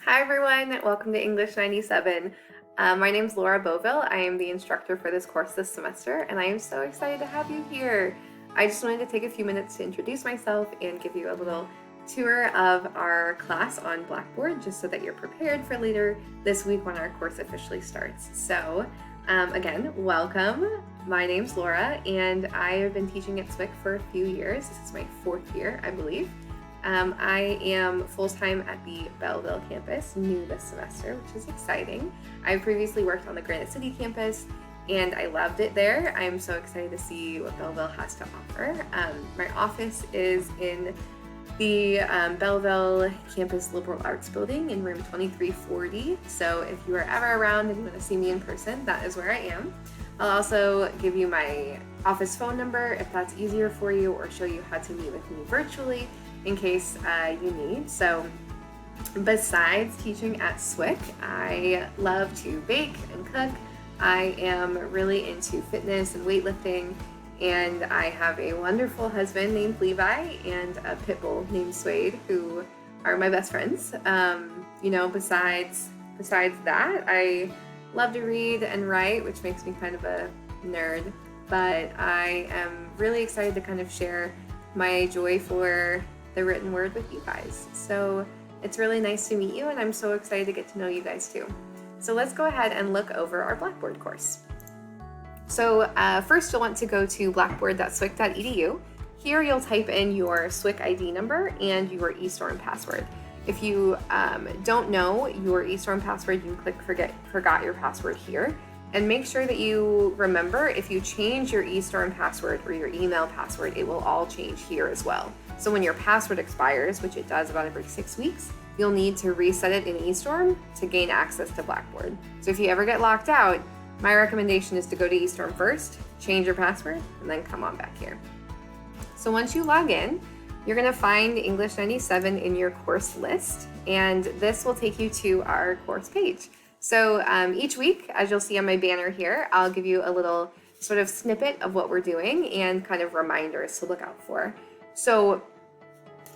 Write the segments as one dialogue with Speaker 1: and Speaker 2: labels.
Speaker 1: Hi everyone, welcome to English 97. My name is Laura Beauville. I am the instructor for this course this semester, and I am so excited to have you here. I just wanted to take a few minutes to introduce myself and give you a little tour of our class on Blackboard, just so that you're prepared for later this week when our course officially starts. So again, welcome. My name's Laura, and I have been teaching at SWIC for a few years. This is my 4th year, I believe. I am full-time at the Belleville campus, new this semester, which is exciting. I previously worked on the Granite City campus, and I loved it there. I'm so excited to see what Belleville has to offer. My office is in the Belleville campus Liberal Arts Building in room 2340. So if you are ever around and you want to see me in person, that is where I am. I'll also give you my office phone number if that's easier for you, or show you how to meet with me virtually in case you need. So besides teaching at SWIC, I love to bake and cook. I am really into fitness and weightlifting, and I have a wonderful husband named Levi and a pit bull named Suede, who are my best friends. Besides that, I love to read and write, which makes me kind of a nerd, but I am really excited to kind of share my joy for the written word with you guys. So it's really nice to meet you, and I'm so excited to get to know you guys too. So let's go ahead and look over our Blackboard course. So first you'll want to go to blackboard.swic.edu. Here you'll type in your SWIC ID number and your eStorm password. If you don't know your eStorm password, you can click forgot your password here. And make sure that you remember, if you change your eStorm password or your email password, it will all change here as well. So when your password expires, which it does about every 6 weeks, you'll need to reset it in eStorm to gain access to Blackboard. So if you ever get locked out, my recommendation is to go to eStorm first, change your password, and then come on back here. So once you log in, you're gonna find English 97 in your course list, and this will take you to our course page. So each week, as you'll see on my banner here, I'll give you a little sort of snippet of what we're doing and kind of reminders to look out for. So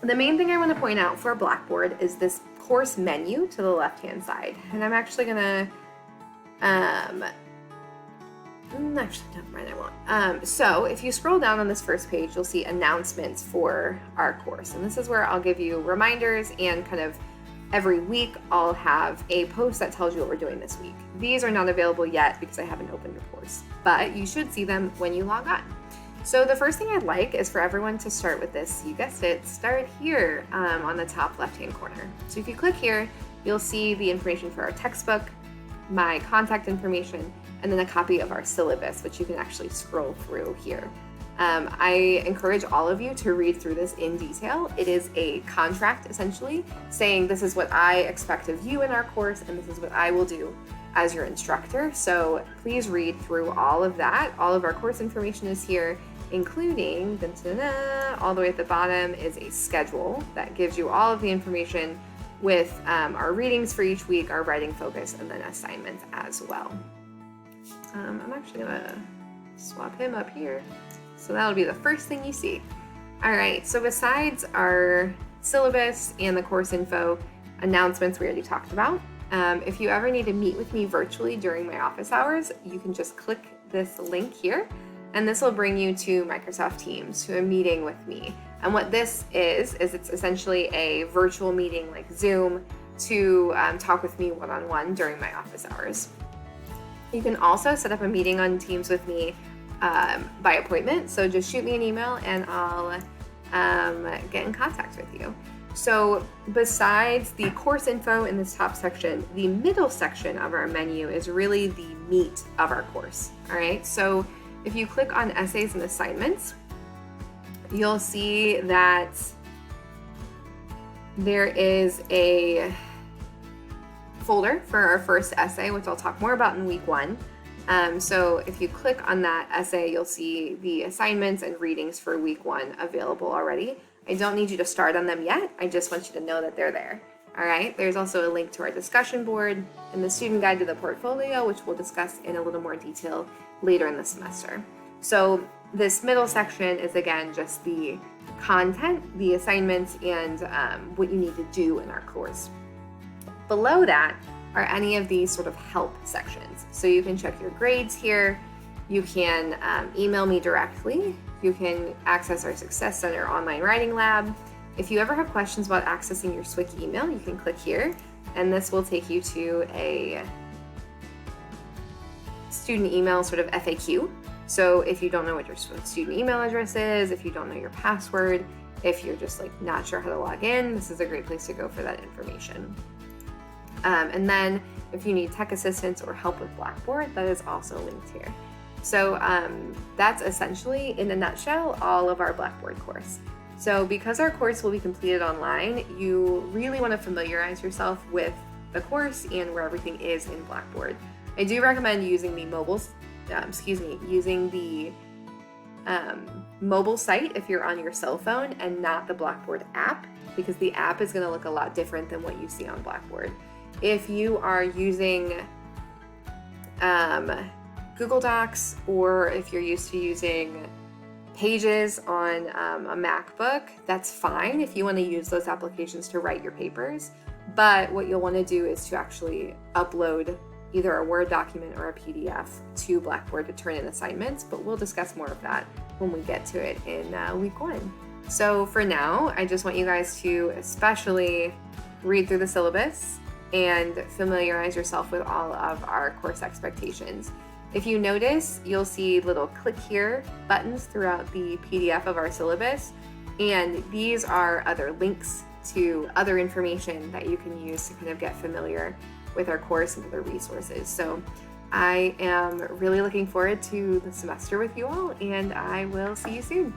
Speaker 1: the main thing I want to point out for Blackboard is this course menu to the left-hand side. And I'm actually gonna, actually, never mind, I won't. So if you scroll down on this first page, you'll see announcements for our course. And this is where I'll give you reminders, and kind of every week I'll have a post that tells you what we're doing this week. These are not available yet because I haven't opened your course, but you should see them when you log on. So the first thing I'd like is for everyone to start with this, you guessed it, start here on the top left-hand corner. So if you click here, you'll see the information for our textbook, my contact information, and then a copy of our syllabus, which you can actually scroll through here. I encourage all of you to read through this in detail. It is a contract, essentially, saying this is what I expect of you in our course, and this is what I will do as your instructor. So please read through all of that. All of our course information is here, including, all the way at the bottom is a schedule that gives you all of the information with our readings for each week, our writing focus, and then assignments as well. I'm actually gonna swap him up here. So that'll be the first thing you see. All right, so besides our syllabus and the course info, announcements we already talked about. If you ever need to meet with me virtually during my office hours, you can just click this link here, and this will bring you to Microsoft Teams, to a meeting with me. And what this is it's essentially a virtual meeting like Zoom to talk with me one-on-one during my office hours. You can also set up a meeting on Teams with me by appointment. So just shoot me an email and I'll get in contact with you. So besides the course info in this top section, the middle section of our menu is really the meat of our course. All right, so if you click on essays and assignments, you'll see that there is a folder for our first essay, which I'll talk more about in week 1. So if you click on that essay, you'll see the assignments and readings for week 1 available already. I don't need you to start on them yet. I just want you to know that they're there. All right, there's also a link to our discussion board and the student guide to the portfolio, which we'll discuss in a little more detail later in the semester. So this middle section is, again, just the content, the assignments, and what you need to do in our course. Below that are any of these sort of help sections. So you can check your grades here. You can email me directly. You can access our Success Center online writing lab. If you ever have questions about accessing your SWIC email, you can click here, and this will take you to a student email sort of FAQ. So if you don't know what your student email address is, if you don't know your password, if you're just like not sure how to log in, this is a great place to go for that information. And then if you need tech assistance or help with Blackboard, that is also linked here. So that's essentially, in a nutshell, all of our Blackboard course. So because our course will be completed online, you really want to familiarize yourself with the course and where everything is in Blackboard. I do recommend using the mobile site if you're on your cell phone and not the Blackboard app, because the app is going to look a lot different than what you see on Blackboard. If you are using Google Docs, or if you're used to using Pages on a MacBook, that's fine if you want to use those applications to write your papers. But what you'll want to do is to actually upload either a Word document or a PDF to Blackboard to turn in assignments, but we'll discuss more of that when we get to it in week 1. So for now, I just want you guys to especially read through the syllabus and familiarize yourself with all of our course expectations. If you notice, you'll see little click here buttons throughout the PDF of our syllabus, and these are other links to other information that you can use to kind of get familiar with our course and other resources. So I am really looking forward to the semester with you all, and I will see you soon.